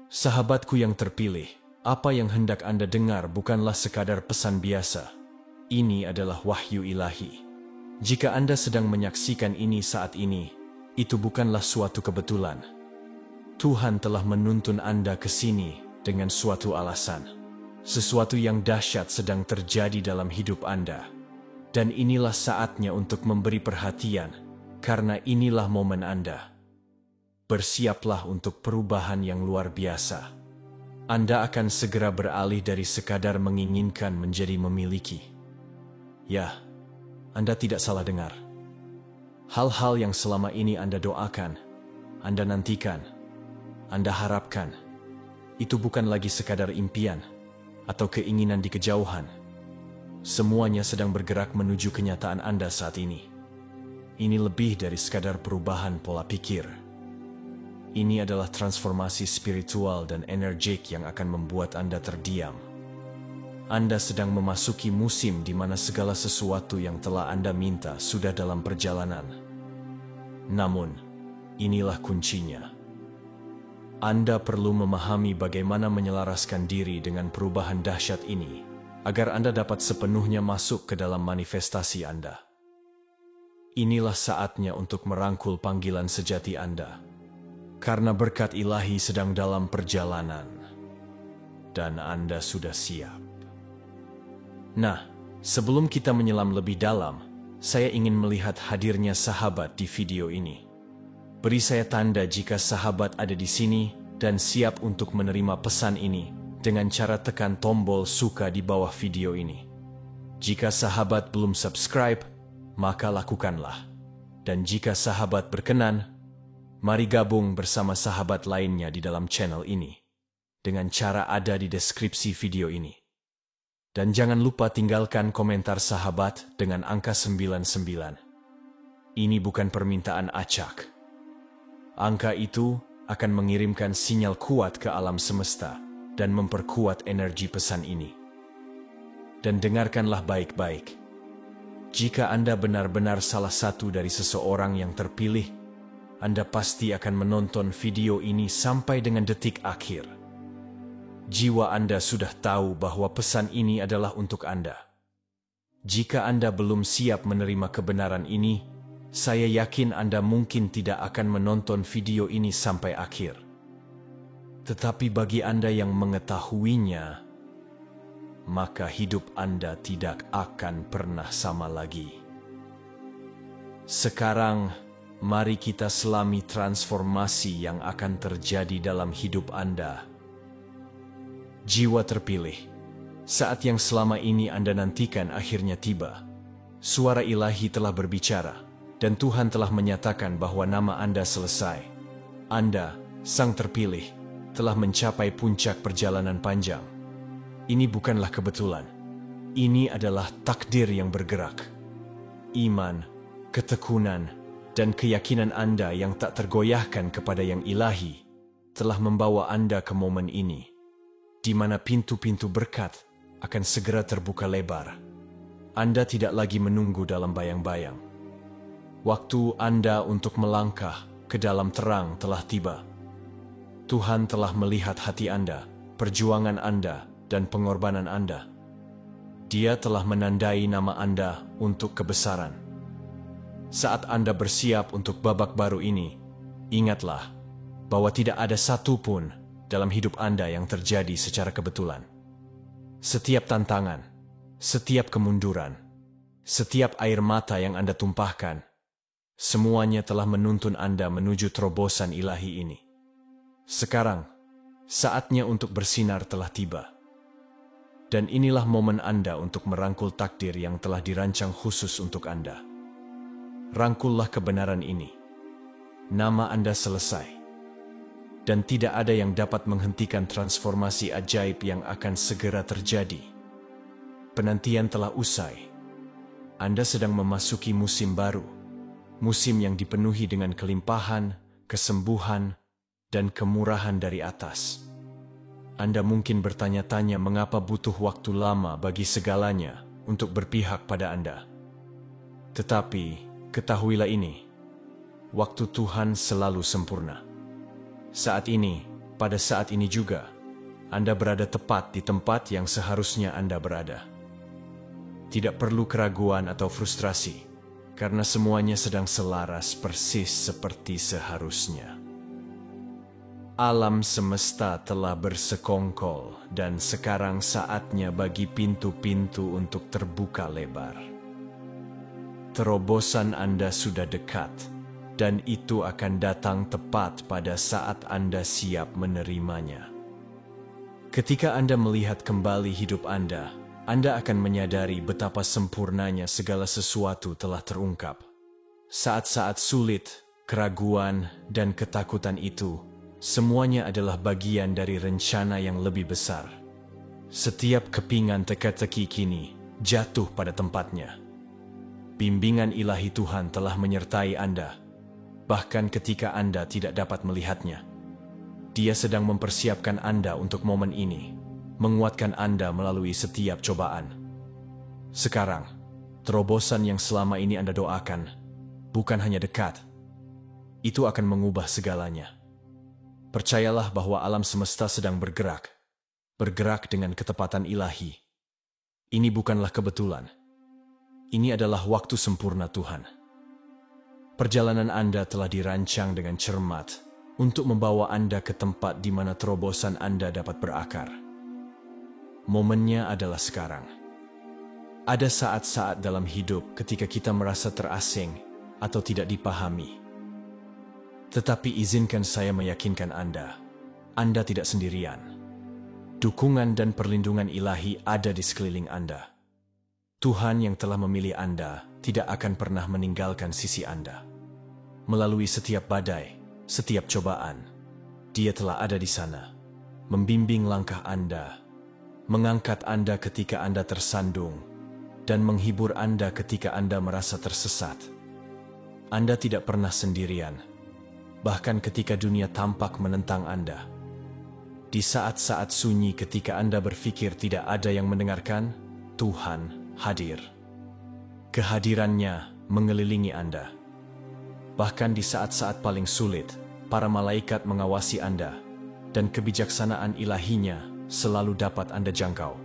Sahabatku yang terpilih, apa yang hendak Anda dengar bukanlah sekadar pesan biasa. Ini adalah wahyu ilahi. Jika Anda sedang menyaksikan ini saat ini, itu bukanlah suatu kebetulan. Tuhan telah menuntun Anda ke sini dengan suatu alasan. Sesuatu yang dahsyat sedang terjadi dalam hidup Anda. Dan inilah saatnya untuk memberi perhatian, karena inilah momen Anda. Bersiaplah untuk perubahan yang luar biasa. Anda akan segera beralih dari sekadar menginginkan menjadi memiliki. Ya, Anda tidak salah dengar. Hal-hal yang selama ini Anda doakan, Anda nantikan, Anda harapkan, itu bukan lagi sekadar impian atau keinginan di kejauhan. Semuanya sedang bergerak menuju kenyataan Anda saat ini. Ini lebih dari sekadar perubahan pola pikir. Ini adalah transformasi spiritual dan energik yang akan membuat Anda terdiam. Anda sedang memasuki musim di mana segala sesuatu yang telah Anda minta sudah dalam perjalanan. Namun, inilah kuncinya. Anda perlu memahami bagaimana menyelaraskan diri dengan perubahan dahsyat ini, agar Anda dapat sepenuhnya masuk ke dalam manifestasi Anda. Inilah saatnya untuk merangkul panggilan sejati Anda. Karena berkat ilahi sedang dalam perjalanan, dan Anda sudah siap. Nah, sebelum kita menyelam lebih dalam, saya ingin melihat hadirnya sahabat di video ini. Beri saya tanda jika sahabat ada di sini dan siap untuk menerima pesan ini dengan cara tekan tombol suka di bawah video ini. Jika sahabat belum subscribe, maka lakukanlah. Dan jika sahabat berkenan, mari gabung bersama sahabat lainnya di dalam channel ini dengan cara ada di deskripsi video ini. Dan jangan lupa tinggalkan komentar sahabat dengan angka 99. Ini bukan permintaan acak. Angka itu akan mengirimkan sinyal kuat ke alam semesta dan memperkuat energi pesan ini. Dan dengarkanlah baik-baik. Jika Anda benar-benar salah satu dari seseorang yang terpilih, Anda pasti akan menonton video ini sampai dengan detik akhir. Jiwa Anda sudah tahu bahwa pesan ini adalah untuk Anda. Jika Anda belum siap menerima kebenaran ini, saya yakin Anda mungkin tidak akan menonton video ini sampai akhir. Tetapi bagi Anda yang mengetahuinya, maka hidup Anda tidak akan pernah sama lagi. Sekarang, mari kita selami transformasi yang akan terjadi dalam hidup Anda. Jiwa terpilih, saat yang selama ini Anda nantikan akhirnya tiba. Suara ilahi telah berbicara, dan Tuhan telah menyatakan bahwa nama Anda selesai. Anda, sang terpilih, telah mencapai puncak perjalanan panjang. Ini bukanlah kebetulan. Ini adalah takdir yang bergerak. Iman, ketekunan, dan keyakinan Anda yang tak tergoyahkan kepada yang ilahi telah membawa Anda ke momen ini, di mana pintu-pintu berkat akan segera terbuka lebar. Anda tidak lagi menunggu dalam bayang-bayang. Waktu Anda untuk melangkah ke dalam terang telah tiba. Tuhan telah melihat hati Anda, perjuangan Anda, dan pengorbanan Anda. Dia telah menandai nama Anda untuk kebesaran. Saat Anda bersiap untuk babak baru ini, ingatlah bahwa tidak ada satu pun dalam hidup Anda yang terjadi secara kebetulan. Setiap tantangan, setiap kemunduran, setiap air mata yang Anda tumpahkan, semuanya telah menuntun Anda menuju terobosan ilahi ini. Sekarang, saatnya untuk bersinar telah tiba. Dan inilah momen Anda untuk merangkul takdir yang telah dirancang khusus untuk Anda. Rangkullah kebenaran ini. Nama Anda selesai. Dan tidak ada yang dapat menghentikan transformasi ajaib yang akan segera terjadi. Penantian telah usai. Anda sedang memasuki musim baru. Musim yang dipenuhi dengan kelimpahan, kesembuhan, dan kemurahan dari atas. Anda mungkin bertanya-tanya mengapa butuh waktu lama bagi segalanya untuk berpihak pada Anda. Tetapi, ketahuilah ini, waktu Tuhan selalu sempurna. Saat ini, pada saat ini juga, Anda berada tepat di tempat yang seharusnya Anda berada. Tidak perlu keraguan atau frustrasi, karena semuanya sedang selaras persis seperti seharusnya. Alam semesta telah bersekongkol dan sekarang saatnya bagi pintu-pintu untuk terbuka lebar. Terobosan Anda sudah dekat, dan itu akan datang tepat pada saat Anda siap menerimanya. Ketika Anda melihat kembali hidup Anda akan menyadari betapa sempurnanya segala sesuatu telah terungkap. Saat-saat sulit, keraguan, dan ketakutan itu, semuanya adalah bagian dari rencana yang lebih besar. Setiap kepingan teka-teki kini jatuh pada tempatnya. Bimbingan ilahi Tuhan telah menyertai Anda, bahkan ketika Anda tidak dapat melihatnya. Dia sedang mempersiapkan Anda untuk momen ini, menguatkan Anda melalui setiap cobaan. Sekarang, terobosan yang selama ini Anda doakan bukan hanya dekat, itu akan mengubah segalanya. Percayalah bahwa alam semesta sedang bergerak dengan ketepatan ilahi. Ini bukanlah kebetulan. Ini adalah waktu sempurna Tuhan. Perjalanan Anda telah dirancang dengan cermat untuk membawa Anda ke tempat di mana terobosan Anda dapat berakar. Momennya adalah sekarang. Ada saat-saat dalam hidup ketika kita merasa terasing atau tidak dipahami. Tetapi izinkan saya meyakinkan Anda tidak sendirian. Dukungan dan perlindungan ilahi ada di sekeliling Anda. Tuhan yang telah memilih Anda tidak akan pernah meninggalkan sisi Anda. Melalui setiap badai, setiap cobaan, Dia telah ada di sana, membimbing langkah Anda, mengangkat Anda ketika Anda tersandung, dan menghibur Anda ketika Anda merasa tersesat. Anda tidak pernah sendirian. Bahkan ketika dunia tampak menentang Anda. Di saat-saat sunyi ketika Anda berpikir tidak ada yang mendengarkan, Tuhan hadir. Kehadirannya mengelilingi Anda. Bahkan di saat-saat paling sulit, para malaikat mengawasi Anda, dan kebijaksanaan ilahinya selalu dapat Anda jangkau.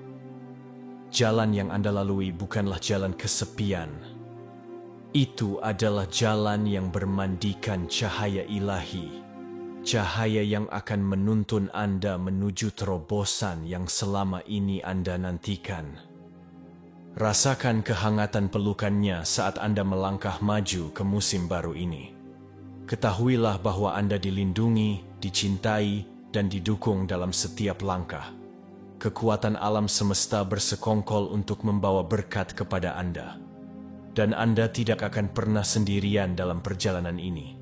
Jalan yang Anda lalui bukanlah jalan kesepian. Itu adalah jalan yang bermandikan cahaya ilahi, cahaya yang akan menuntun Anda menuju terobosan yang selama ini Anda nantikan. Rasakan kehangatan pelukannya saat Anda melangkah maju ke musim baru ini. Ketahuilah bahwa Anda dilindungi, dicintai, dan didukung dalam setiap langkah. Kekuatan alam semesta bersekongkol untuk membawa berkat kepada Anda. Dan Anda tidak akan pernah sendirian dalam perjalanan ini.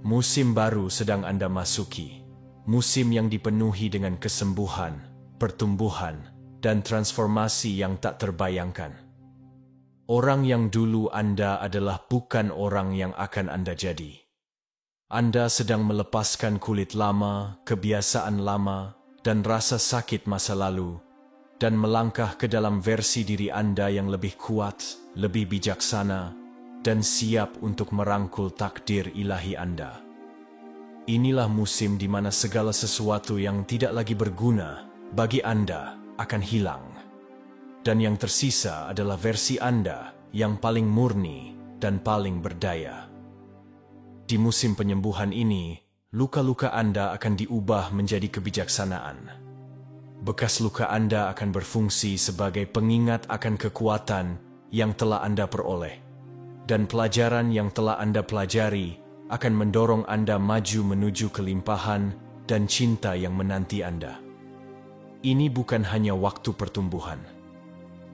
Musim baru sedang Anda masuki, musim yang dipenuhi dengan kesembuhan, pertumbuhan, dan transformasi yang tak terbayangkan. Orang yang dulu Anda adalah bukan orang yang akan Anda jadi. Anda sedang melepaskan kulit lama, kebiasaan lama, dan rasa sakit masa lalu, dan melangkah ke dalam versi diri Anda yang lebih kuat, lebih bijaksana, dan siap untuk merangkul takdir ilahi Anda. Inilah musim di mana segala sesuatu yang tidak lagi berguna bagi Anda akan hilang. Dan yang tersisa adalah versi Anda yang paling murni dan paling berdaya. Di musim penyembuhan ini, luka-luka Anda akan diubah menjadi kebijaksanaan. Bekas luka Anda akan berfungsi sebagai pengingat akan kekuatan yang telah Anda peroleh. Dan pelajaran yang telah Anda pelajari akan mendorong Anda maju menuju kelimpahan dan cinta yang menanti Anda. Ini bukan hanya waktu pertumbuhan.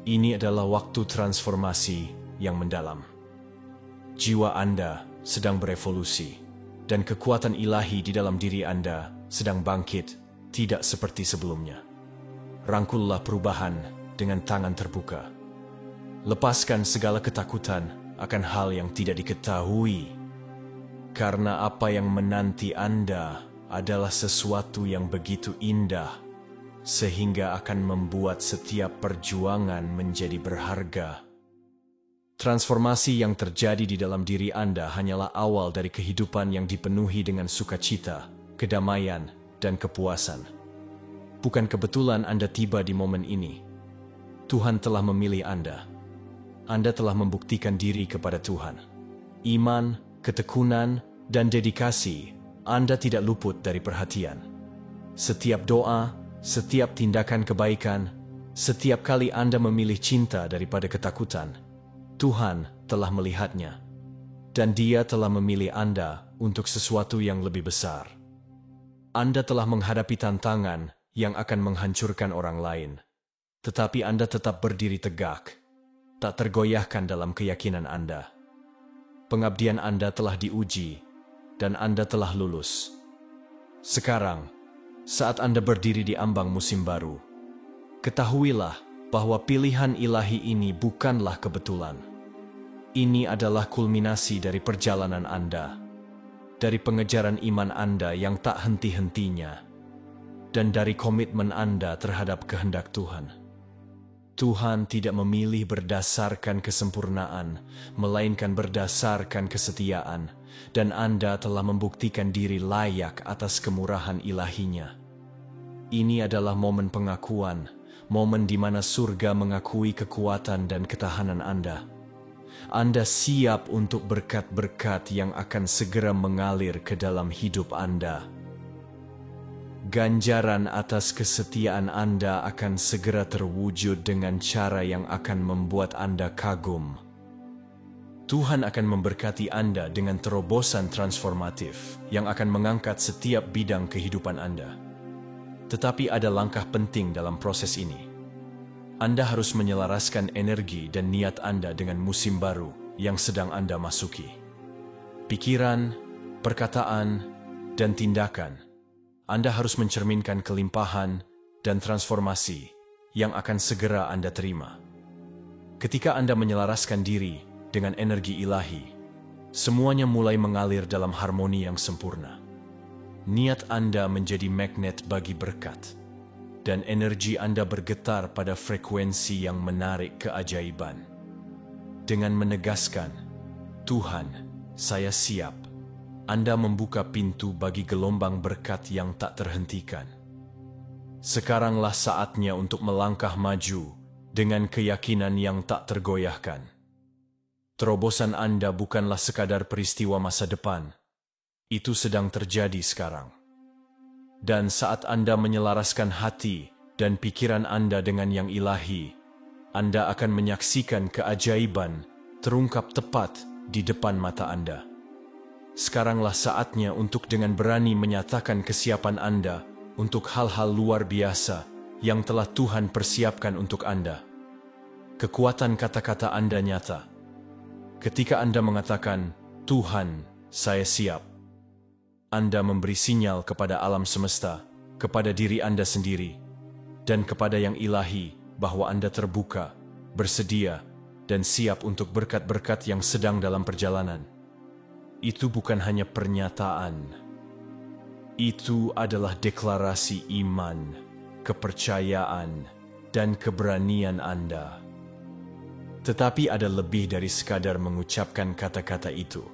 Ini adalah waktu transformasi yang mendalam. Jiwa Anda sedang berevolusi, dan kekuatan ilahi di dalam diri Anda sedang bangkit, tidak seperti sebelumnya. Rangkullah perubahan dengan tangan terbuka. Lepaskan segala ketakutan akan hal yang tidak diketahui. Karena apa yang menanti Anda adalah sesuatu yang begitu indah, sehingga akan membuat setiap perjuangan menjadi berharga. Transformasi yang terjadi di dalam diri Anda hanyalah awal dari kehidupan yang dipenuhi dengan sukacita, kedamaian, dan kepuasan. Bukan kebetulan Anda tiba di momen ini. Tuhan telah memilih Anda. Anda telah membuktikan diri kepada Tuhan. Iman, ketekunan, dan dedikasi Anda tidak luput dari perhatian. Setiap doa, setiap tindakan kebaikan, setiap kali Anda memilih cinta daripada ketakutan, Tuhan telah melihatnya. Dan Dia telah memilih Anda untuk sesuatu yang lebih besar. Anda telah menghadapi tantangan yang akan menghancurkan orang lain. Tetapi Anda tetap berdiri tegak, tak tergoyahkan dalam keyakinan Anda. Pengabdian Anda telah diuji, dan Anda telah lulus. Sekarang, saat Anda berdiri di ambang musim baru, ketahuilah bahwa pilihan ilahi ini bukanlah kebetulan. Ini adalah kulminasi dari perjalanan Anda, dari pengejaran iman Anda yang tak henti-hentinya, dan dari komitmen Anda terhadap kehendak Tuhan. Tuhan tidak memilih berdasarkan kesempurnaan, melainkan berdasarkan kesetiaan, dan Anda telah membuktikan diri layak atas kemurahan ilahinya. Ini adalah momen pengakuan, momen di mana surga mengakui kekuatan dan ketahanan Anda. Anda siap untuk berkat-berkat yang akan segera mengalir ke dalam hidup Anda. Ganjaran atas kesetiaan Anda akan segera terwujud dengan cara yang akan membuat Anda kagum. Tuhan akan memberkati Anda dengan terobosan transformatif yang akan mengangkat setiap bidang kehidupan Anda. Tetapi ada langkah penting dalam proses ini. Anda harus menyelaraskan energi dan niat Anda dengan musim baru yang sedang Anda masuki. Pikiran, perkataan, dan tindakan, Anda harus mencerminkan kelimpahan dan transformasi yang akan segera Anda terima. Ketika Anda menyelaraskan diri dengan energi ilahi, semuanya mulai mengalir dalam harmoni yang sempurna. Niat Anda menjadi magnet bagi berkat, dan energi Anda bergetar pada frekuensi yang menarik keajaiban. Dengan menegaskan, "Tuhan, saya siap," Anda membuka pintu bagi gelombang berkat yang tak terhentikan. Sekaranglah saatnya untuk melangkah maju dengan keyakinan yang tak tergoyahkan. Terobosan Anda bukanlah sekadar peristiwa masa depan. Itu sedang terjadi sekarang. Dan saat Anda menyelaraskan hati dan pikiran Anda dengan yang ilahi, Anda akan menyaksikan keajaiban terungkap tepat di depan mata Anda. Sekaranglah saatnya untuk dengan berani menyatakan kesiapan Anda untuk hal-hal luar biasa yang telah Tuhan persiapkan untuk Anda. Kekuatan kata-kata Anda nyata. Ketika Anda mengatakan, "Tuhan, saya siap," Anda memberi sinyal kepada alam semesta, kepada diri Anda sendiri, dan kepada yang ilahi bahwa Anda terbuka, bersedia, dan siap untuk berkat-berkat yang sedang dalam perjalanan. Itu bukan hanya pernyataan. Itu adalah deklarasi iman, kepercayaan, dan keberanian Anda. Tetapi ada lebih dari sekadar mengucapkan kata-kata itu.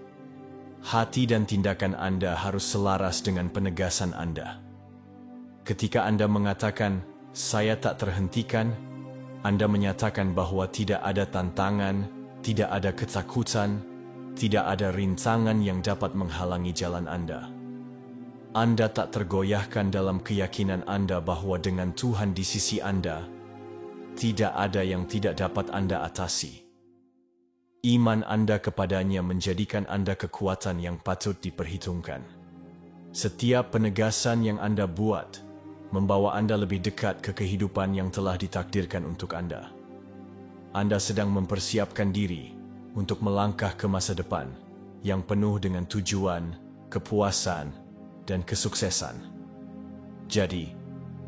Hati dan tindakan Anda harus selaras dengan penegasan Anda. Ketika Anda mengatakan, "Saya tak terhentikan," Anda menyatakan bahwa tidak ada tantangan, tidak ada ketakutan, tidak ada rintangan yang dapat menghalangi jalan Anda. Anda tak tergoyahkan dalam keyakinan Anda bahwa dengan Tuhan di sisi Anda, tidak ada yang tidak dapat Anda atasi. Iman Anda kepadanya menjadikan Anda kekuatan yang patut diperhitungkan. Setiap penegasan yang Anda buat membawa Anda lebih dekat ke kehidupan yang telah ditakdirkan untuk Anda. Anda sedang mempersiapkan diri untuk melangkah ke masa depan yang penuh dengan tujuan, kepuasan, dan kesuksesan. Jadi,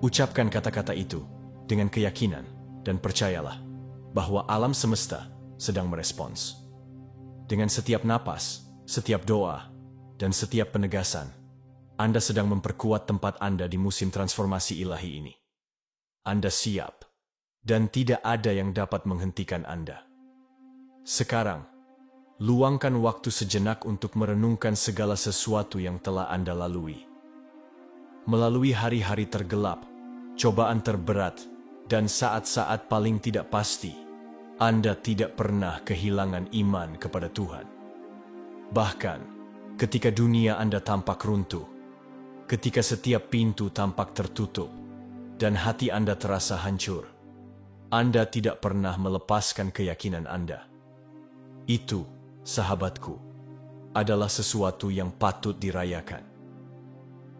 ucapkan kata-kata itu dengan keyakinan dan percayalah bahwa alam semesta sedang merespons. Dengan setiap napas, setiap doa, dan setiap penegasan, Anda sedang memperkuat tempat Anda di musim transformasi ilahi ini. Anda siap, dan tidak ada yang dapat menghentikan Anda. Sekarang, luangkan waktu sejenak untuk merenungkan segala sesuatu yang telah Anda lalui. melalui hari-hari tergelap, cobaan terberat, dan saat-saat paling tidak pasti, Anda tidak pernah kehilangan iman kepada Tuhan. Bahkan, ketika dunia Anda tampak runtuh, ketika setiap pintu tampak tertutup, dan hati Anda terasa hancur, Anda tidak pernah melepaskan keyakinan Anda. Itu, sahabatku, adalah sesuatu yang patut dirayakan.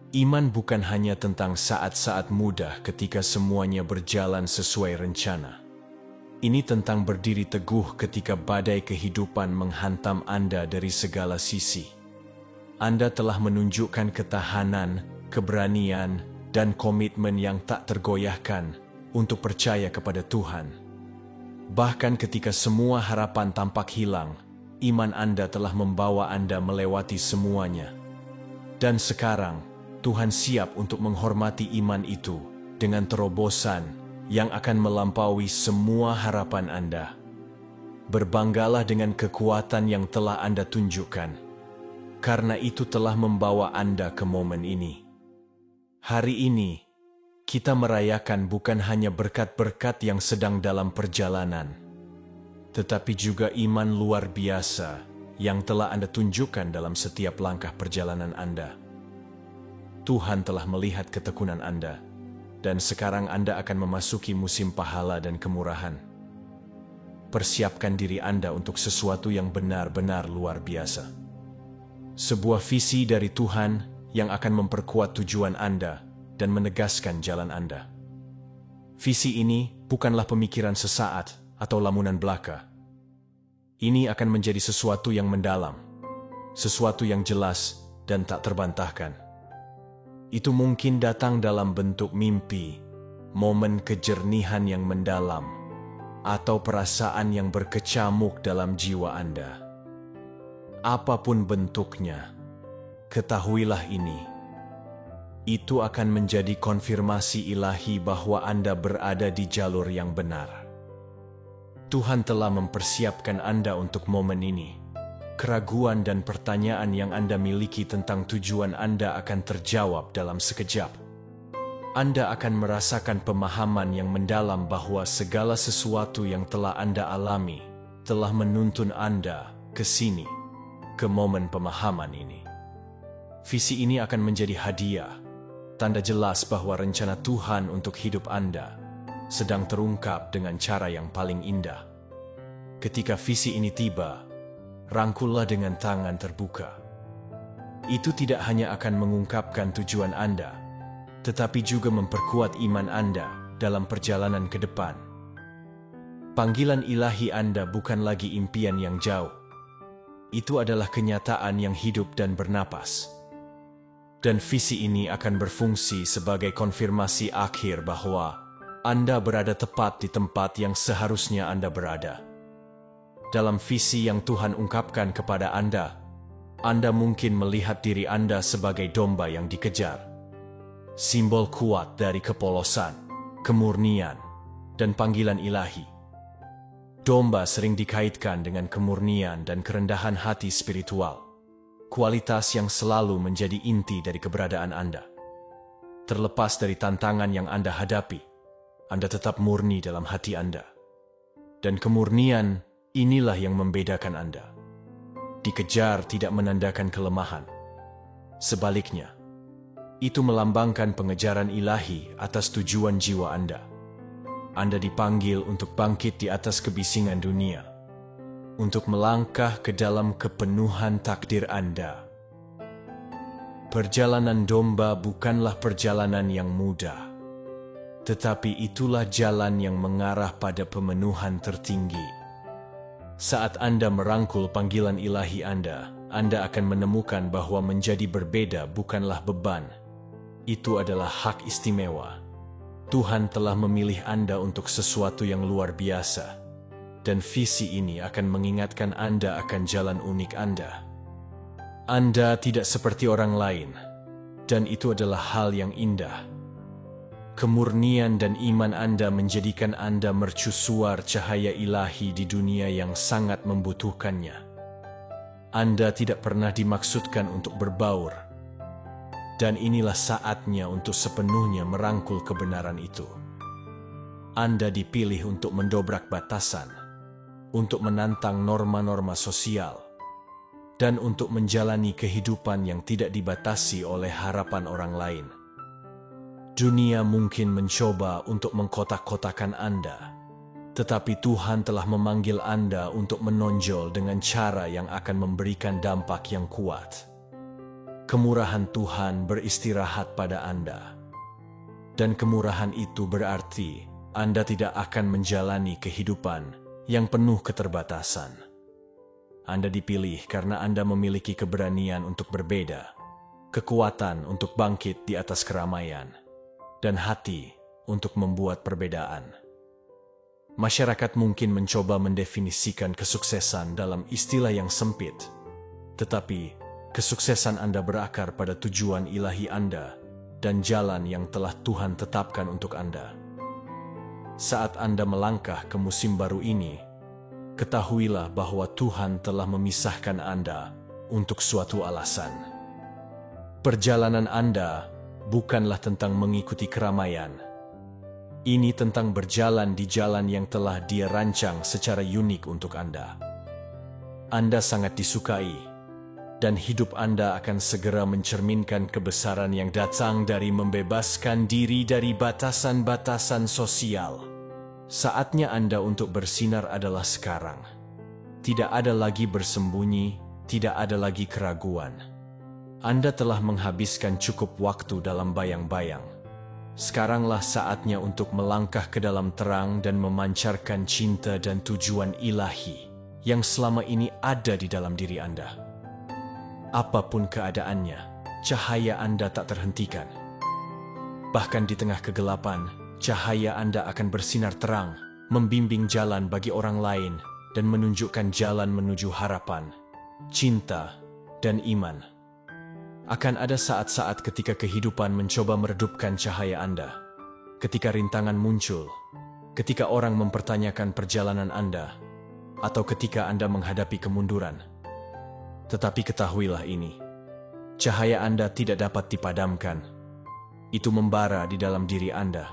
Iman bukan hanya tentang saat-saat mudah ketika semuanya berjalan sesuai rencana. Ini tentang berdiri teguh ketika badai kehidupan menghantam Anda dari segala sisi. Anda telah menunjukkan ketahanan, keberanian, dan komitmen yang tak tergoyahkan untuk percaya kepada Tuhan. Bahkan ketika semua harapan tampak hilang, iman Anda telah membawa Anda melewati semuanya. Dan sekarang, Tuhan siap untuk menghormati iman itu dengan terobosan yang akan melampaui semua harapan Anda. Berbanggalah dengan kekuatan yang telah Anda tunjukkan, karena itu telah membawa Anda ke momen ini. Hari ini, kita merayakan bukan hanya berkat-berkat yang sedang dalam perjalanan, tetapi juga iman luar biasa yang telah Anda tunjukkan dalam setiap langkah perjalanan Anda. Tuhan telah melihat ketekunan Anda, dan sekarang Anda akan memasuki musim pahala dan kemurahan. Persiapkan diri Anda untuk sesuatu yang benar-benar luar biasa. Sebuah visi dari Tuhan yang akan memperkuat tujuan Anda dan menegaskan jalan Anda. Visi ini bukanlah pemikiran sesaat atau lamunan belaka. Ini akan menjadi sesuatu yang mendalam, sesuatu yang jelas dan tak terbantahkan. Itu mungkin datang dalam bentuk mimpi, momen kejernihan yang mendalam, atau perasaan yang berkecamuk dalam jiwa Anda. Apapun bentuknya, ketahuilah ini. Itu akan menjadi konfirmasi ilahi bahwa Anda berada di jalur yang benar. Tuhan telah mempersiapkan Anda untuk momen ini. Keraguan dan pertanyaan yang Anda miliki tentang tujuan Anda akan terjawab dalam sekejap. Anda akan merasakan pemahaman yang mendalam bahwa segala sesuatu yang telah Anda alami telah menuntun Anda ke sini, ke momen pemahaman ini. Visi ini akan menjadi hadiah, tanda jelas bahwa rencana Tuhan untuk hidup Anda sedang terungkap dengan cara yang paling indah. Ketika visi ini tiba, rangkullah dengan tangan terbuka. Itu tidak hanya akan mengungkapkan tujuan Anda, tetapi juga memperkuat iman Anda dalam perjalanan ke depan. Panggilan ilahi Anda bukan lagi impian yang jauh. Itu adalah kenyataan yang hidup dan bernapas. Dan visi ini akan berfungsi sebagai konfirmasi akhir bahwa Anda berada tepat di tempat yang seharusnya Anda berada. Dalam visi yang Tuhan ungkapkan kepada Anda mungkin melihat diri Anda sebagai domba yang dikejar. Simbol kuat dari kepolosan, kemurnian, dan panggilan ilahi. Domba sering dikaitkan dengan kemurnian dan kerendahan hati spiritual. Kualitas yang selalu menjadi inti dari keberadaan Anda. Terlepas dari tantangan yang Anda hadapi, Anda tetap murni dalam hati Anda. Dan kemurnian inilah yang membedakan Anda. Dikejar tidak menandakan kelemahan. Sebaliknya, itu melambangkan pengejaran ilahi atas tujuan jiwa Anda. Anda dipanggil untuk bangkit di atas kebisingan dunia, untuk melangkah ke dalam kepenuhan takdir Anda. Perjalanan domba bukanlah perjalanan yang mudah, tetapi itulah jalan yang mengarah pada pemenuhan tertinggi. Saat Anda merangkul panggilan ilahi Anda akan menemukan bahwa menjadi berbeda bukanlah beban. Itu adalah hak istimewa. Tuhan telah memilih Anda untuk sesuatu yang luar biasa. Dan visi ini akan mengingatkan Anda akan jalan unik Anda. Anda tidak seperti orang lain, dan itu adalah hal yang indah. Kemurnian dan iman Anda menjadikan Anda mercusuar cahaya ilahi di dunia yang sangat membutuhkannya. Anda tidak pernah dimaksudkan untuk berbaur. Dan inilah saatnya untuk sepenuhnya merangkul kebenaran itu. Anda dipilih untuk mendobrak batasan, untuk menantang norma-norma sosial, dan untuk menjalani kehidupan yang tidak dibatasi oleh harapan orang lain. Dunia mungkin mencoba untuk mengkotak-kotakan Anda, tetapi Tuhan telah memanggil Anda untuk menonjol dengan cara yang akan memberikan dampak yang kuat. Kemurahan Tuhan beristirahat pada Anda. Dan kemurahan itu berarti Anda tidak akan menjalani kehidupan yang penuh keterbatasan. Anda dipilih karena Anda memiliki keberanian untuk berbeda, kekuatan untuk bangkit di atas keramaian, dan hati untuk membuat perbedaan. Masyarakat mungkin mencoba mendefinisikan kesuksesan dalam istilah yang sempit, tetapi kesuksesan Anda berakar pada tujuan ilahi Anda dan jalan yang telah Tuhan tetapkan untuk Anda. Saat Anda melangkah ke musim baru ini, ketahuilah bahwa Tuhan telah memisahkan Anda untuk suatu alasan. Perjalanan Anda bukanlah tentang mengikuti keramaian. Ini tentang berjalan di jalan yang telah Dia rancang secara unik untuk Anda. Anda sangat disukai, dan hidup Anda akan segera mencerminkan kebesaran yang datang dari membebaskan diri dari batasan-batasan sosial. Saatnya Anda untuk bersinar adalah sekarang. Tidak ada lagi bersembunyi, tidak ada lagi keraguan. Anda telah menghabiskan cukup waktu dalam bayang-bayang. Sekaranglah saatnya untuk melangkah ke dalam terang dan memancarkan cinta dan tujuan ilahi yang selama ini ada di dalam diri Anda. Apapun keadaannya, cahaya Anda tak terhentikan. Bahkan di tengah kegelapan, cahaya Anda akan bersinar terang, membimbing jalan bagi orang lain, dan menunjukkan jalan menuju harapan, cinta, dan iman. Akan ada saat-saat ketika kehidupan mencoba meredupkan cahaya Anda, ketika rintangan muncul, ketika orang mempertanyakan perjalanan Anda, atau ketika Anda menghadapi kemunduran. Tetapi ketahuilah ini, cahaya Anda tidak dapat dipadamkan. Itu membara di dalam diri Anda,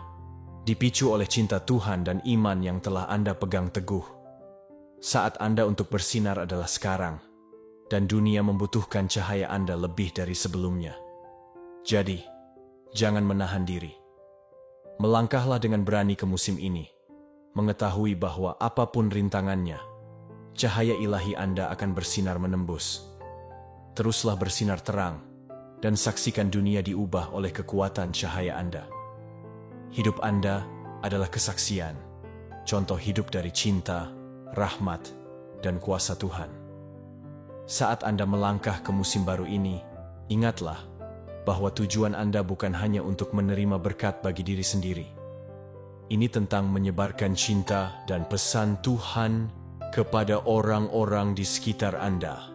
dipicu oleh cinta Tuhan dan iman yang telah Anda pegang teguh. Saat Anda untuk bersinar adalah sekarang, dan dunia membutuhkan cahaya Anda lebih dari sebelumnya. Jadi, jangan menahan diri. Melangkahlah dengan berani ke musim ini, mengetahui bahwa apapun rintangannya, cahaya ilahi Anda akan bersinar menembus. Teruslah bersinar terang, dan saksikan dunia diubah oleh kekuatan cahaya Anda. Hidup Anda adalah kesaksian, contoh hidup dari cinta, rahmat, dan kuasa Tuhan. Saat Anda melangkah ke musim baru ini, ingatlah bahwa tujuan Anda bukan hanya untuk menerima berkat bagi diri sendiri. Ini tentang menyebarkan cinta dan pesan Tuhan kepada orang-orang di sekitar Anda.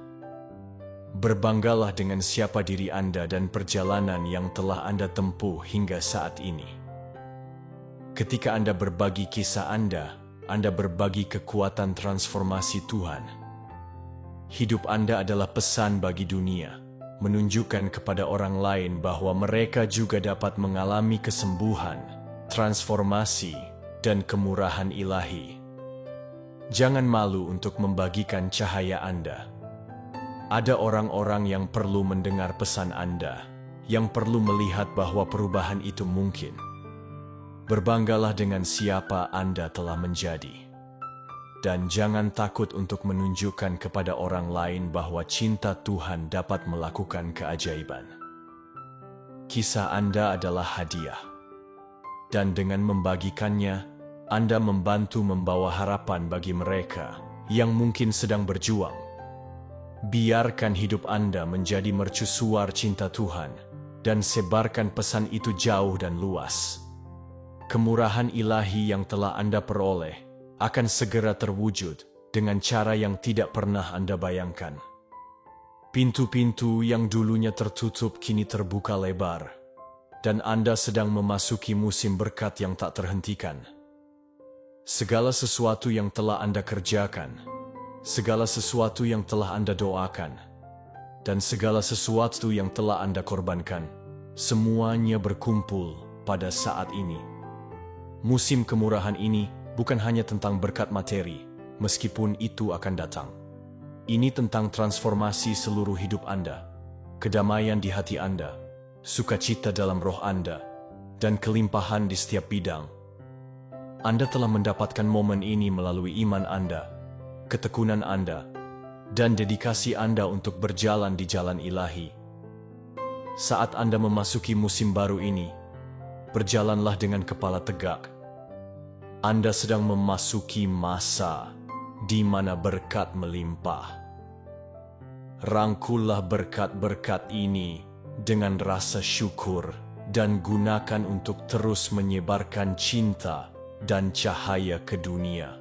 Berbanggalah dengan siapa diri Anda dan perjalanan yang telah Anda tempuh hingga saat ini. Ketika Anda berbagi kisah Anda berbagi kekuatan transformasi Tuhan. Hidup Anda adalah pesan bagi dunia, menunjukkan kepada orang lain bahwa mereka juga dapat mengalami kesembuhan, transformasi, dan kemurahan ilahi. Jangan malu untuk membagikan cahaya Anda. Ada orang-orang yang perlu mendengar pesan Anda, yang perlu melihat bahwa perubahan itu mungkin. Berbanggalah dengan siapa Anda telah menjadi. Dan jangan takut untuk menunjukkan kepada orang lain bahwa cinta Tuhan dapat melakukan keajaiban. Kisah Anda adalah hadiah. Dan dengan membagikannya, Anda membantu membawa harapan bagi mereka yang mungkin sedang berjuang. Biarkan hidup Anda menjadi mercusuar cinta Tuhan dan sebarkan pesan itu jauh dan luas. Kemurahan ilahi yang telah Anda peroleh akan segera terwujud dengan cara yang tidak pernah Anda bayangkan. Pintu-pintu yang dulunya tertutup kini terbuka lebar, dan Anda sedang memasuki musim berkat yang tak terhentikan. Segala sesuatu yang telah Anda kerjakan, segala sesuatu yang telah Anda doakan, dan segala sesuatu yang telah Anda korbankan, Semuanya berkumpul pada saat ini. Musim kemurahan ini bukan hanya tentang berkat materi, meskipun itu akan datang. Ini tentang transformasi seluruh hidup Anda, kedamaian di hati Anda, sukacita dalam roh Anda, dan kelimpahan di setiap bidang. Anda telah mendapatkan momen ini melalui iman Anda, ketekunan Anda, dan dedikasi Anda untuk berjalan di jalan ilahi. Saat Anda memasuki musim baru ini, berjalanlah dengan kepala tegak. Anda sedang memasuki masa di mana berkat melimpah. Rangkullah berkat-berkat ini dengan rasa syukur dan gunakan untuk terus menyebarkan cinta dan cahaya ke dunia.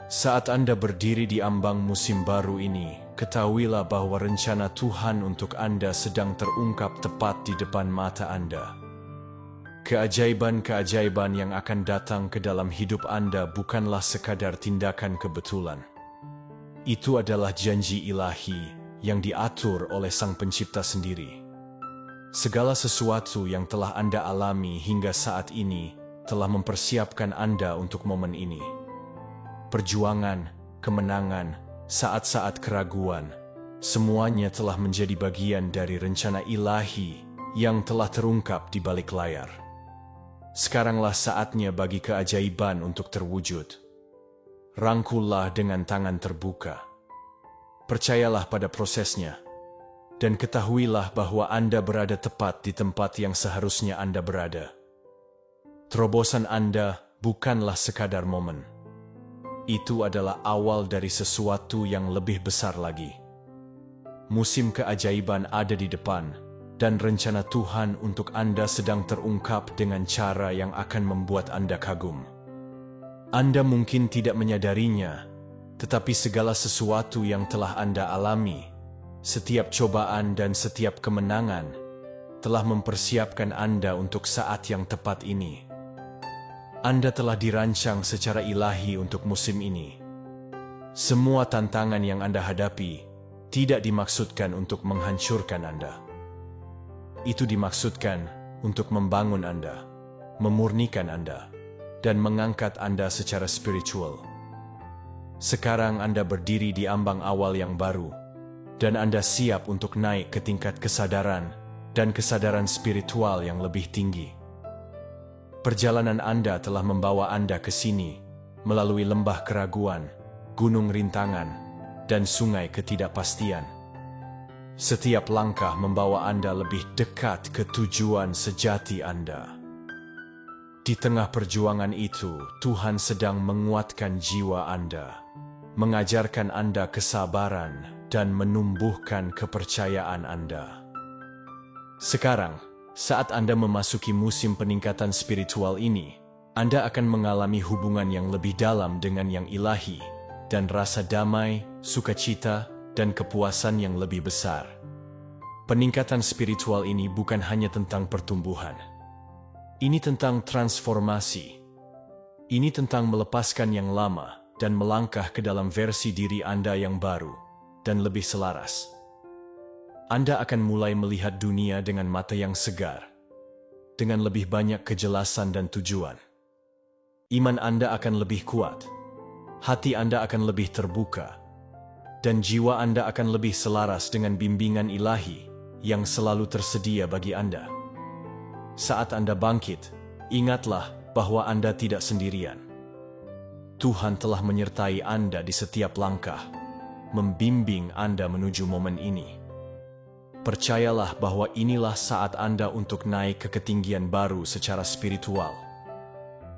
Saat Anda berdiri di ambang musim baru ini, ketahuilah bahwa rencana Tuhan untuk Anda sedang terungkap tepat di depan mata Anda. Keajaiban-keajaiban yang akan datang ke dalam hidup Anda bukanlah sekadar tindakan kebetulan. Itu adalah janji ilahi yang diatur oleh Sang Pencipta sendiri. Segala sesuatu yang telah Anda alami hingga saat ini telah mempersiapkan Anda untuk momen ini. Perjuangan, kemenangan, saat-saat keraguan, semuanya telah menjadi bagian dari rencana ilahi yang telah terungkap di balik layar. Sekaranglah saatnya bagi keajaiban untuk terwujud. Rangkullah dengan tangan terbuka. Percayalah pada prosesnya, dan ketahuilah bahwa Anda berada tepat di tempat yang seharusnya Anda berada. Terobosan Anda bukanlah sekadar momen. Itu adalah awal dari sesuatu yang lebih besar lagi. Musim keajaiban ada di depan, dan rencana Tuhan untuk Anda sedang terungkap dengan cara yang akan membuat Anda kagum. Anda mungkin tidak menyadarinya, tetapi segala sesuatu yang telah Anda alami, setiap cobaan dan setiap kemenangan, telah mempersiapkan Anda untuk saat yang tepat ini. Anda telah dirancang secara ilahi untuk musim ini. Semua tantangan yang Anda hadapi tidak dimaksudkan untuk menghancurkan Anda. Itu dimaksudkan untuk membangun Anda, memurnikan Anda, dan mengangkat Anda secara spiritual. Sekarang Anda berdiri di ambang awal yang baru, dan Anda siap untuk naik ke tingkat kesadaran dan kesadaran spiritual yang lebih tinggi. Perjalanan Anda telah membawa Anda ke sini melalui lembah keraguan, gunung rintangan, dan sungai ketidakpastian. Setiap langkah membawa Anda lebih dekat ke tujuan sejati Anda. Di tengah perjuangan itu, Tuhan sedang menguatkan jiwa Anda, mengajarkan Anda kesabaran, dan menumbuhkan kepercayaan Anda. Sekarang, saat Anda memasuki musim peningkatan spiritual ini, Anda akan mengalami hubungan yang lebih dalam dengan yang ilahi, dan rasa damai, sukacita, dan kepuasan yang lebih besar. Peningkatan spiritual ini bukan hanya tentang pertumbuhan. Ini tentang transformasi. Ini tentang melepaskan yang lama dan melangkah ke dalam versi diri Anda yang baru dan lebih selaras. Anda akan mulai melihat dunia dengan mata yang segar, dengan lebih banyak kejelasan dan tujuan. Iman Anda akan lebih kuat, hati Anda akan lebih terbuka, dan jiwa Anda akan lebih selaras dengan bimbingan ilahi yang selalu tersedia bagi Anda. Saat Anda bangkit, ingatlah bahwa Anda tidak sendirian. Tuhan telah menyertai Anda di setiap langkah, membimbing Anda menuju momen ini. Percayalah bahwa inilah saat Anda untuk naik ke ketinggian baru secara spiritual,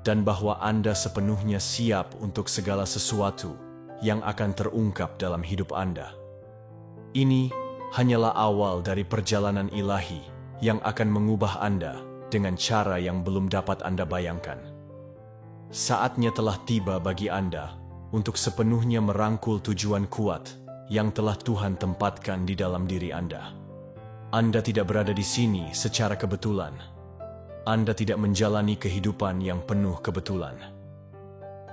dan bahwa Anda sepenuhnya siap untuk segala sesuatu yang akan terungkap dalam hidup Anda. Ini hanyalah awal dari perjalanan ilahi yang akan mengubah Anda dengan cara yang belum dapat Anda bayangkan. Saatnya telah tiba bagi Anda untuk sepenuhnya merangkul tujuan kuat yang telah Tuhan tempatkan di dalam diri Anda. Anda tidak berada di sini secara kebetulan. Anda tidak menjalani kehidupan yang penuh kebetulan.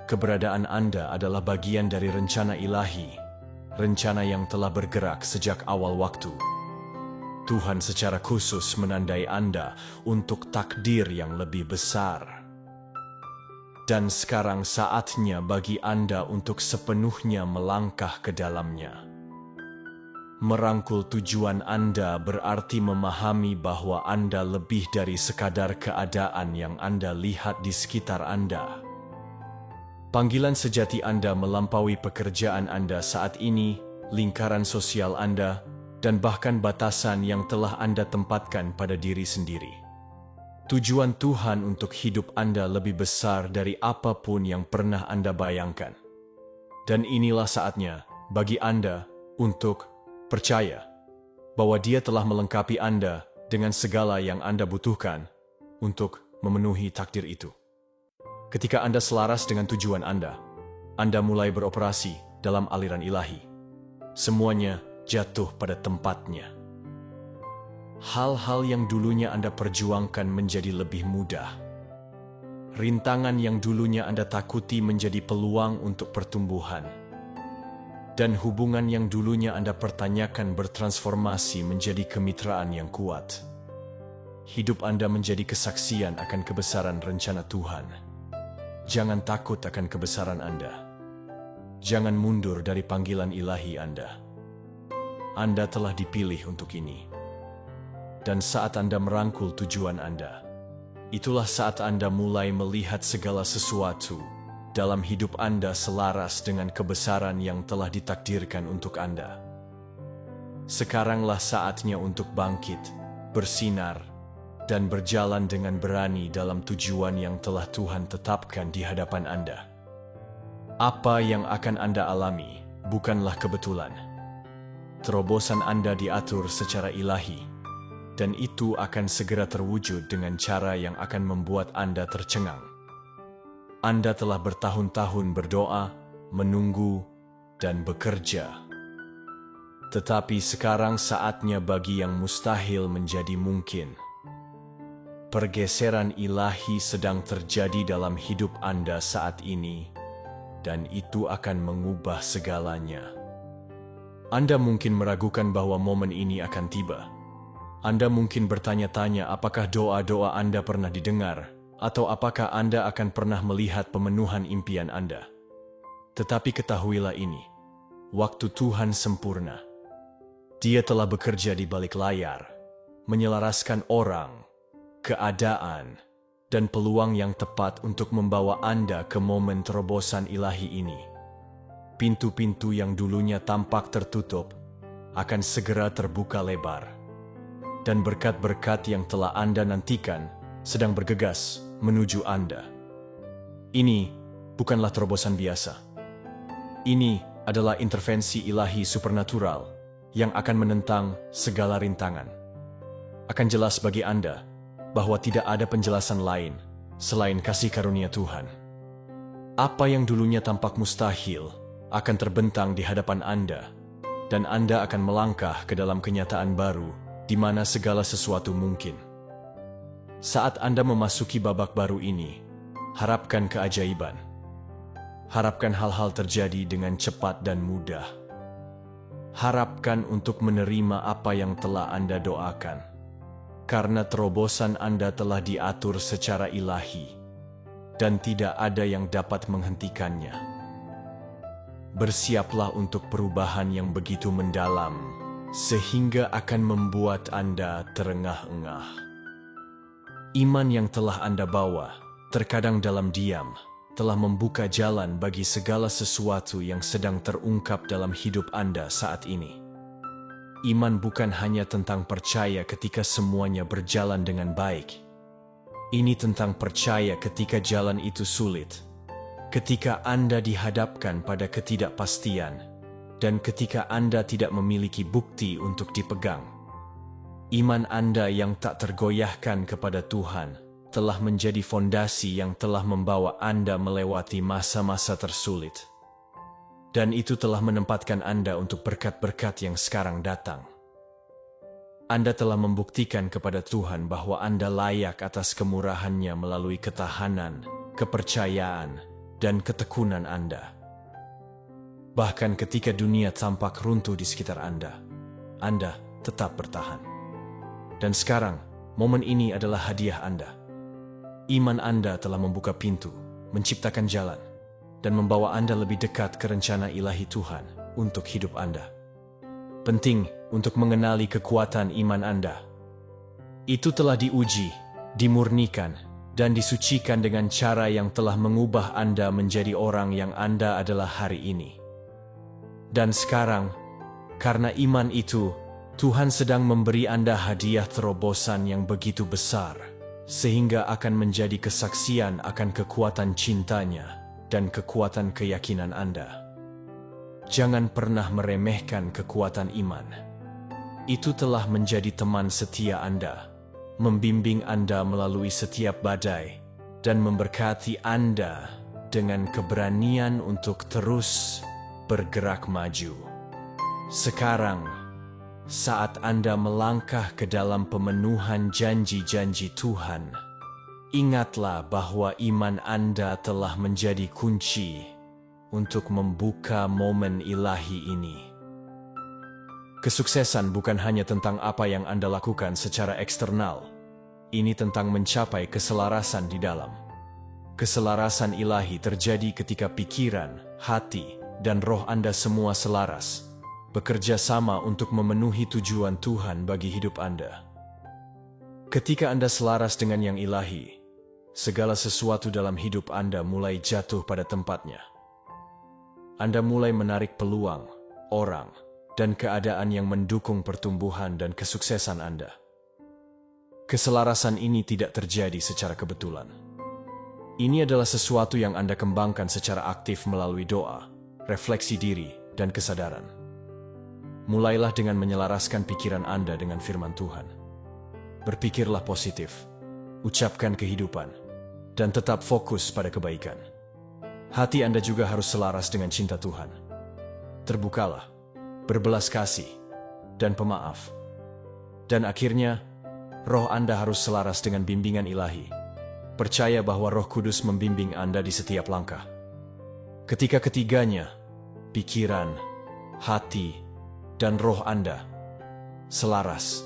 Keberadaan Anda adalah bagian dari rencana ilahi, rencana yang telah bergerak sejak awal waktu. Tuhan secara khusus menandai Anda untuk takdir yang lebih besar. Dan sekarang saatnya bagi Anda untuk sepenuhnya melangkah ke dalamnya. Merangkul tujuan Anda berarti memahami bahwa Anda lebih dari sekadar keadaan yang Anda lihat di sekitar Anda. Panggilan sejati Anda melampaui pekerjaan Anda saat ini, lingkaran sosial Anda, dan bahkan batasan yang telah Anda tempatkan pada diri sendiri. Tujuan Tuhan untuk hidup Anda lebih besar dari apapun yang pernah Anda bayangkan. Dan inilah saatnya bagi Anda untuk percaya bahwa Dia telah melengkapi Anda dengan segala yang Anda butuhkan untuk memenuhi takdir itu. Ketika Anda selaras dengan tujuan Anda mulai beroperasi dalam aliran ilahi. Semuanya jatuh pada tempatnya. Hal-hal yang dulunya Anda perjuangkan menjadi lebih mudah. Rintangan yang dulunya Anda takuti menjadi peluang untuk pertumbuhan. Dan hubungan yang dulunya Anda pertanyakan bertransformasi menjadi kemitraan yang kuat. Hidup Anda menjadi kesaksian akan kebesaran rencana Tuhan. Jangan takut akan kebesaran Anda. Jangan mundur dari panggilan ilahi Anda. Anda telah dipilih untuk ini. Dan saat Anda merangkul tujuan Anda, itulah saat Anda mulai melihat segala sesuatu dalam hidup Anda selaras dengan kebesaran yang telah ditakdirkan untuk Anda. Sekaranglah saatnya untuk bangkit, bersinar, dan berjalan dengan berani dalam tujuan yang telah Tuhan tetapkan di hadapan Anda. Apa yang akan Anda alami bukanlah kebetulan. Terobosan Anda diatur secara ilahi. Dan itu akan segera terwujud dengan cara yang akan membuat Anda tercengang. Anda telah bertahun-tahun berdoa, menunggu, dan bekerja. Tetapi sekarang saatnya bagi yang mustahil menjadi mungkin. Pergeseran ilahi sedang terjadi dalam hidup Anda saat ini, dan itu akan mengubah segalanya. Anda mungkin meragukan bahwa momen ini akan tiba. Anda mungkin bertanya-tanya apakah doa-doa Anda pernah didengar, atau apakah Anda akan pernah melihat pemenuhan impian Anda. Tetapi ketahuilah ini, waktu Tuhan sempurna. Dia telah bekerja di balik layar, menyelaraskan orang, keadaan, dan peluang yang tepat untuk membawa Anda ke momen terobosan ilahi ini. Pintu-pintu yang dulunya tampak tertutup akan segera terbuka lebar. Dan berkat-berkat yang telah Anda nantikan sedang bergegas menuju Anda. Ini bukanlah terobosan biasa. Ini adalah intervensi ilahi supernatural yang akan menentang segala rintangan. Akan jelas bagi Anda bahwa tidak ada penjelasan lain selain kasih karunia Tuhan. Apa yang dulunya tampak mustahil akan terbentang di hadapan Anda, dan Anda akan melangkah ke dalam kenyataan baru di mana segala sesuatu mungkin. Saat Anda memasuki babak baru ini, harapkan keajaiban. Harapkan hal-hal terjadi dengan cepat dan mudah. Harapkan untuk menerima apa yang telah Anda doakan. Karena terobosan Anda telah diatur secara ilahi, dan tidak ada yang dapat menghentikannya. Bersiaplah untuk perubahan yang begitu mendalam, sehingga akan membuat Anda terengah-engah. Iman yang telah Anda bawa, terkadang dalam diam, telah membuka jalan bagi segala sesuatu yang sedang terungkap dalam hidup Anda saat ini. Iman bukan hanya tentang percaya ketika semuanya berjalan dengan baik. Ini tentang percaya ketika jalan itu sulit, ketika Anda dihadapkan pada ketidakpastian, dan ketika Anda tidak memiliki bukti untuk dipegang. Iman Anda yang tak tergoyahkan kepada Tuhan telah menjadi fondasi yang telah membawa Anda melewati masa-masa tersulit. Dan itu telah menempatkan Anda untuk berkat-berkat yang sekarang datang. Anda telah membuktikan kepada Tuhan bahwa Anda layak atas kemurahan-Nya melalui ketahanan, kepercayaan, dan ketekunan Anda. Bahkan ketika dunia tampak runtuh di sekitar Anda tetap bertahan. Dan sekarang, momen ini adalah hadiah Anda. Iman Anda telah membuka pintu, menciptakan jalan, dan membawa Anda lebih dekat ke rencana ilahi Tuhan untuk hidup Anda. Penting untuk mengenali kekuatan iman Anda. Itu telah diuji, dimurnikan, dan disucikan dengan cara yang telah mengubah Anda menjadi orang yang Anda adalah hari ini. Dan sekarang, karena iman itu, Tuhan sedang memberi Anda hadiah terobosan yang begitu besar, sehingga akan menjadi kesaksian akan kekuatan cintanya dan kekuatan keyakinan Anda. Jangan pernah meremehkan kekuatan iman. Itu telah menjadi teman setia Anda, membimbing Anda melalui setiap badai, dan memberkati Anda dengan keberanian untuk terus bergerak maju. Sekarang, saat Anda melangkah ke dalam pemenuhan janji-janji Tuhan, ingatlah bahwa iman Anda telah menjadi kunci untuk membuka momen ilahi ini. Kesuksesan bukan hanya tentang apa yang Anda lakukan secara eksternal. Ini tentang mencapai keselarasan di dalam. Keselarasan ilahi terjadi ketika pikiran, hati, dan roh Anda semua selaras, bekerja sama untuk memenuhi tujuan Tuhan bagi hidup Anda. Ketika Anda selaras dengan yang ilahi, segala sesuatu dalam hidup Anda mulai jatuh pada tempatnya. Anda mulai menarik peluang, orang, dan keadaan yang mendukung pertumbuhan dan kesuksesan Anda. Keselarasan ini tidak terjadi secara kebetulan. Ini adalah sesuatu yang Anda kembangkan secara aktif melalui doa, refleksi diri, dan kesadaran. Mulailah dengan menyelaraskan pikiran Anda dengan firman Tuhan. Berpikirlah positif, ucapkan kehidupan, dan tetap fokus pada kebaikan. Hati Anda juga harus selaras dengan cinta Tuhan. Terbukalah, berbelas kasih, dan pemaaf. Dan akhirnya, roh Anda harus selaras dengan bimbingan ilahi. Percaya bahwa Roh Kudus membimbing Anda di setiap langkah. Ketika ketiganya, pikiran, hati, dan roh Anda selaras,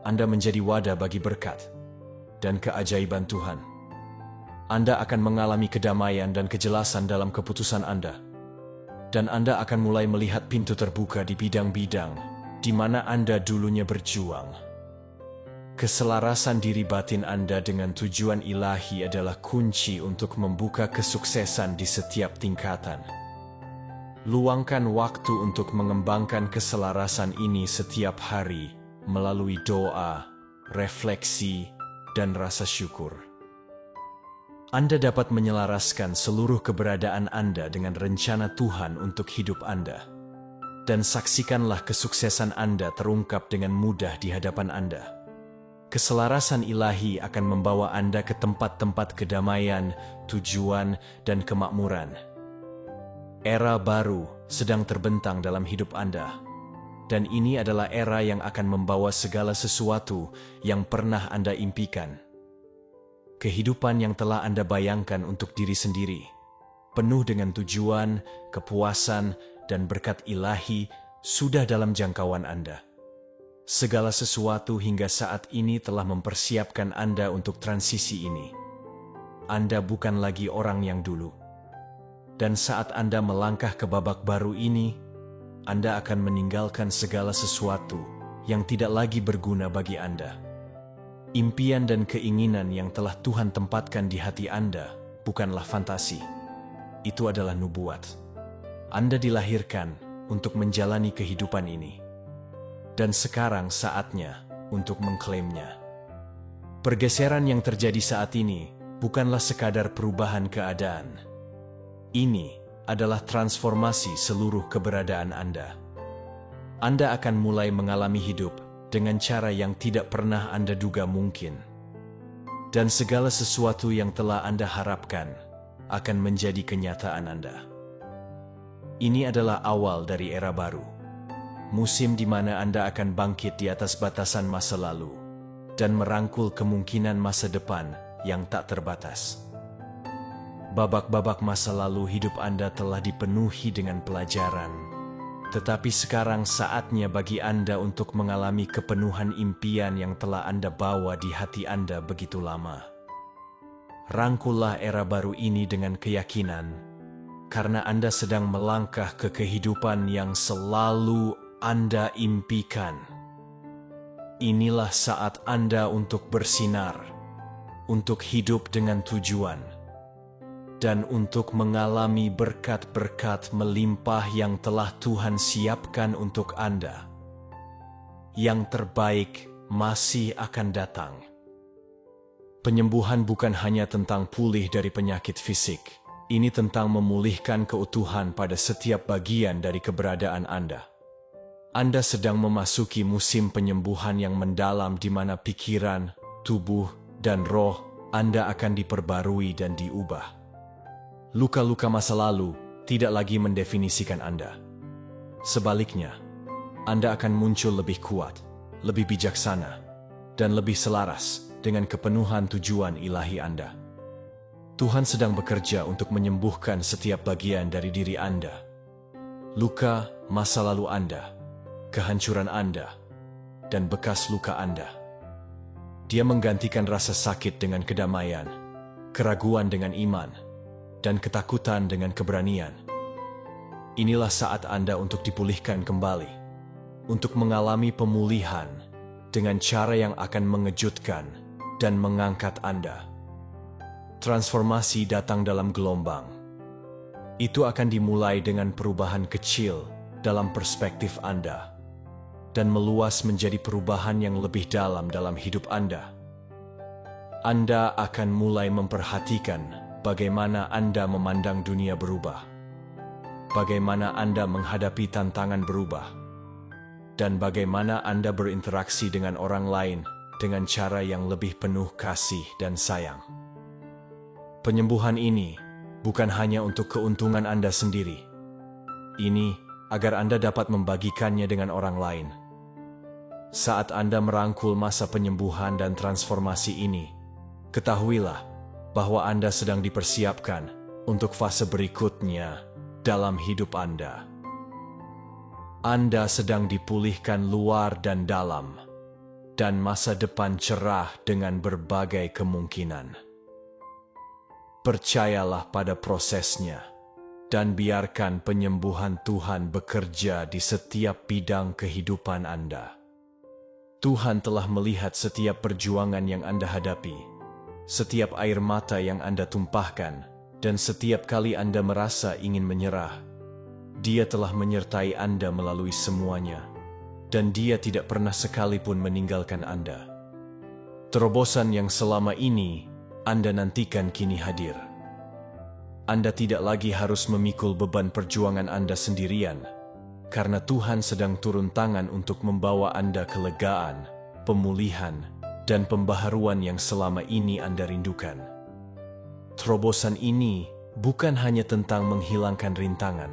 Anda menjadi wadah bagi berkat dan keajaiban Tuhan. Anda akan mengalami kedamaian dan kejelasan dalam keputusan Anda. Dan Anda akan mulai melihat pintu terbuka di bidang-bidang di mana Anda dulunya berjuang. Keselarasan diri batin Anda dengan tujuan ilahi adalah kunci untuk membuka kesuksesan di setiap tingkatan. Luangkan waktu untuk mengembangkan keselarasan ini setiap hari melalui doa, refleksi, dan rasa syukur. Anda dapat menyelaraskan seluruh keberadaan Anda dengan rencana Tuhan untuk hidup Anda. Dan saksikanlah kesuksesan Anda terungkap dengan mudah di hadapan Anda. Keselarasan ilahi akan membawa Anda ke tempat-tempat kedamaian, tujuan, dan kemakmuran. Era baru sedang terbentang dalam hidup Anda. Dan ini adalah era yang akan membawa segala sesuatu yang pernah Anda impikan. Kehidupan yang telah Anda bayangkan untuk diri sendiri, penuh dengan tujuan, kepuasan, dan berkat ilahi, sudah dalam jangkauan Anda. Segala sesuatu hingga saat ini telah mempersiapkan Anda untuk transisi ini. Anda bukan lagi orang yang dulu. Dan saat Anda melangkah ke babak baru ini, Anda akan meninggalkan segala sesuatu yang tidak lagi berguna bagi Anda. Impian dan keinginan yang telah Tuhan tempatkan di hati Anda bukanlah fantasi. Itu adalah nubuat. Anda dilahirkan untuk menjalani kehidupan ini. Dan sekarang saatnya untuk mengklaimnya. Pergeseran yang terjadi saat ini bukanlah sekadar perubahan keadaan. Ini adalah transformasi seluruh keberadaan Anda. Anda akan mulai mengalami hidup dengan cara yang tidak pernah Anda duga mungkin. Dan segala sesuatu yang telah Anda harapkan akan menjadi kenyataan Anda. Ini adalah awal dari era baru. Musim di mana Anda akan bangkit di atas batasan masa lalu dan merangkul kemungkinan masa depan yang tak terbatas. Babak-babak masa lalu hidup Anda telah dipenuhi dengan pelajaran, Tetapi sekarang saatnya bagi Anda untuk mengalami kepenuhan impian yang telah Anda bawa di hati Anda begitu lama. Rangkullah era baru ini dengan keyakinan, karena Anda sedang melangkah ke kehidupan yang selalu Anda impikan. Inilah saat Anda untuk bersinar, untuk hidup dengan tujuan, dan untuk mengalami berkat-berkat melimpah yang telah Tuhan siapkan untuk Anda. Yang terbaik masih akan datang. Penyembuhan bukan hanya tentang pulih dari penyakit fisik. Ini tentang memulihkan keutuhan pada setiap bagian dari keberadaan Anda. Anda sedang memasuki musim penyembuhan yang mendalam di mana pikiran, tubuh, dan roh Anda akan diperbarui dan diubah. Luka-luka masa lalu tidak lagi mendefinisikan Anda. Sebaliknya, Anda akan muncul lebih kuat, lebih bijaksana, dan lebih selaras dengan kepenuhan tujuan ilahi Anda. Tuhan sedang bekerja untuk menyembuhkan setiap bagian dari diri Anda. Luka masa lalu Anda, kehancuran Anda, dan bekas luka Anda. Dia menggantikan rasa sakit dengan kedamaian, keraguan dengan iman, dan ketakutan dengan keberanian. Inilah saat Anda untuk dipulihkan kembali, untuk mengalami pemulihan dengan cara yang akan mengejutkan dan mengangkat Anda. Transformasi datang dalam gelombang. Itu akan dimulai dengan perubahan kecil dalam perspektif Anda, dan meluas menjadi perubahan yang lebih dalam hidup Anda. Anda akan mulai memperhatikan bagaimana Anda memandang dunia berubah, bagaimana Anda menghadapi tantangan berubah, dan bagaimana Anda berinteraksi dengan orang lain dengan cara yang lebih penuh kasih dan sayang. Penyembuhan ini bukan hanya untuk keuntungan Anda sendiri. Ini agar Anda dapat membagikannya dengan orang lain. Saat Anda merangkul masa penyembuhan dan transformasi ini, ketahuilah bahwa Anda sedang dipersiapkan untuk fase berikutnya dalam hidup Anda. Anda sedang dipulihkan luar dan dalam, dan masa depan cerah dengan berbagai kemungkinan. Percayalah pada prosesnya, dan biarkan penyembuhan Tuhan bekerja di setiap bidang kehidupan Anda. Tuhan telah melihat setiap perjuangan yang Anda hadapi, setiap air mata yang Anda tumpahkan, dan setiap kali Anda merasa ingin menyerah. Dia telah menyertai Anda melalui semuanya, dan Dia tidak pernah sekalipun meninggalkan Anda. Terobosan yang selama ini Anda nantikan kini hadir. Anda tidak lagi harus memikul beban perjuangan Anda sendirian, karena Tuhan sedang turun tangan untuk membawa Anda kelegaan, pemulihan, dan pembaharuan yang selama ini Anda rindukan. Terobosan ini bukan hanya tentang menghilangkan rintangan.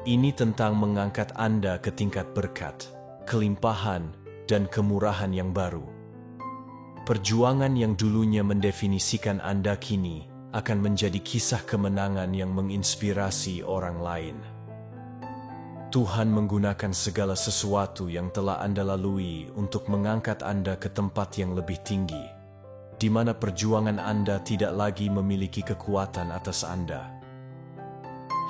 Ini tentang mengangkat Anda ke tingkat berkat, kelimpahan, dan kemurahan yang baru. Perjuangan yang dulunya mendefinisikan Anda kini akan menjadi kisah kemenangan yang menginspirasi orang lain. Tuhan menggunakan segala sesuatu yang telah Anda lalui untuk mengangkat Anda ke tempat yang lebih tinggi, di mana perjuangan Anda tidak lagi memiliki kekuatan atas Anda.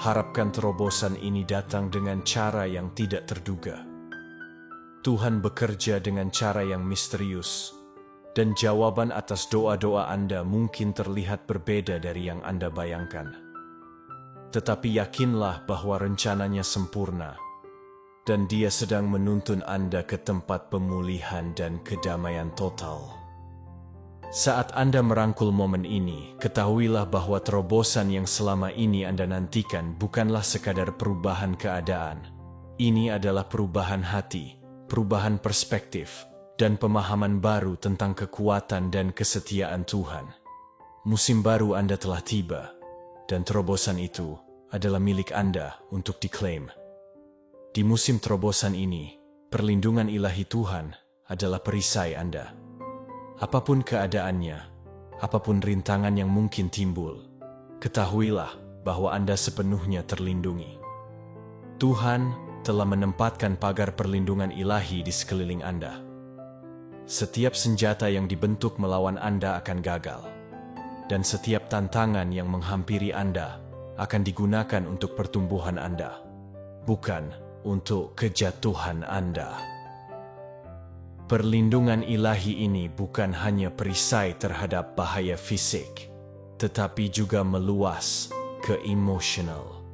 Harapkan terobosan ini datang dengan cara yang tidak terduga. Tuhan bekerja dengan cara yang misterius, dan jawaban atas doa-doa Anda mungkin terlihat berbeda dari yang Anda bayangkan. Tetapi yakinlah bahwa rencananya sempurna, dan Dia sedang menuntun Anda ke tempat pemulihan dan kedamaian total. Saat Anda merangkul momen ini, ketahuilah bahwa terobosan yang selama ini Anda nantikan bukanlah sekadar perubahan keadaan. Ini adalah perubahan hati, perubahan perspektif, dan pemahaman baru tentang kekuatan dan kesetiaan Tuhan. Musim baru Anda telah tiba, dan terobosan itu adalah milik Anda untuk diklaim. Di musim terobosan ini, perlindungan ilahi Tuhan adalah perisai Anda. Apapun keadaannya, apapun rintangan yang mungkin timbul, ketahuilah bahwa Anda sepenuhnya terlindungi. Tuhan telah menempatkan pagar perlindungan ilahi di sekeliling Anda. Setiap senjata yang dibentuk melawan Anda akan gagal, dan setiap tantangan yang menghampiri Anda akan digunakan untuk pertumbuhan Anda, bukan untuk kejatuhan Anda. Perlindungan ilahi ini bukan hanya perisai terhadap bahaya fisik, tetapi juga meluas ke emosional.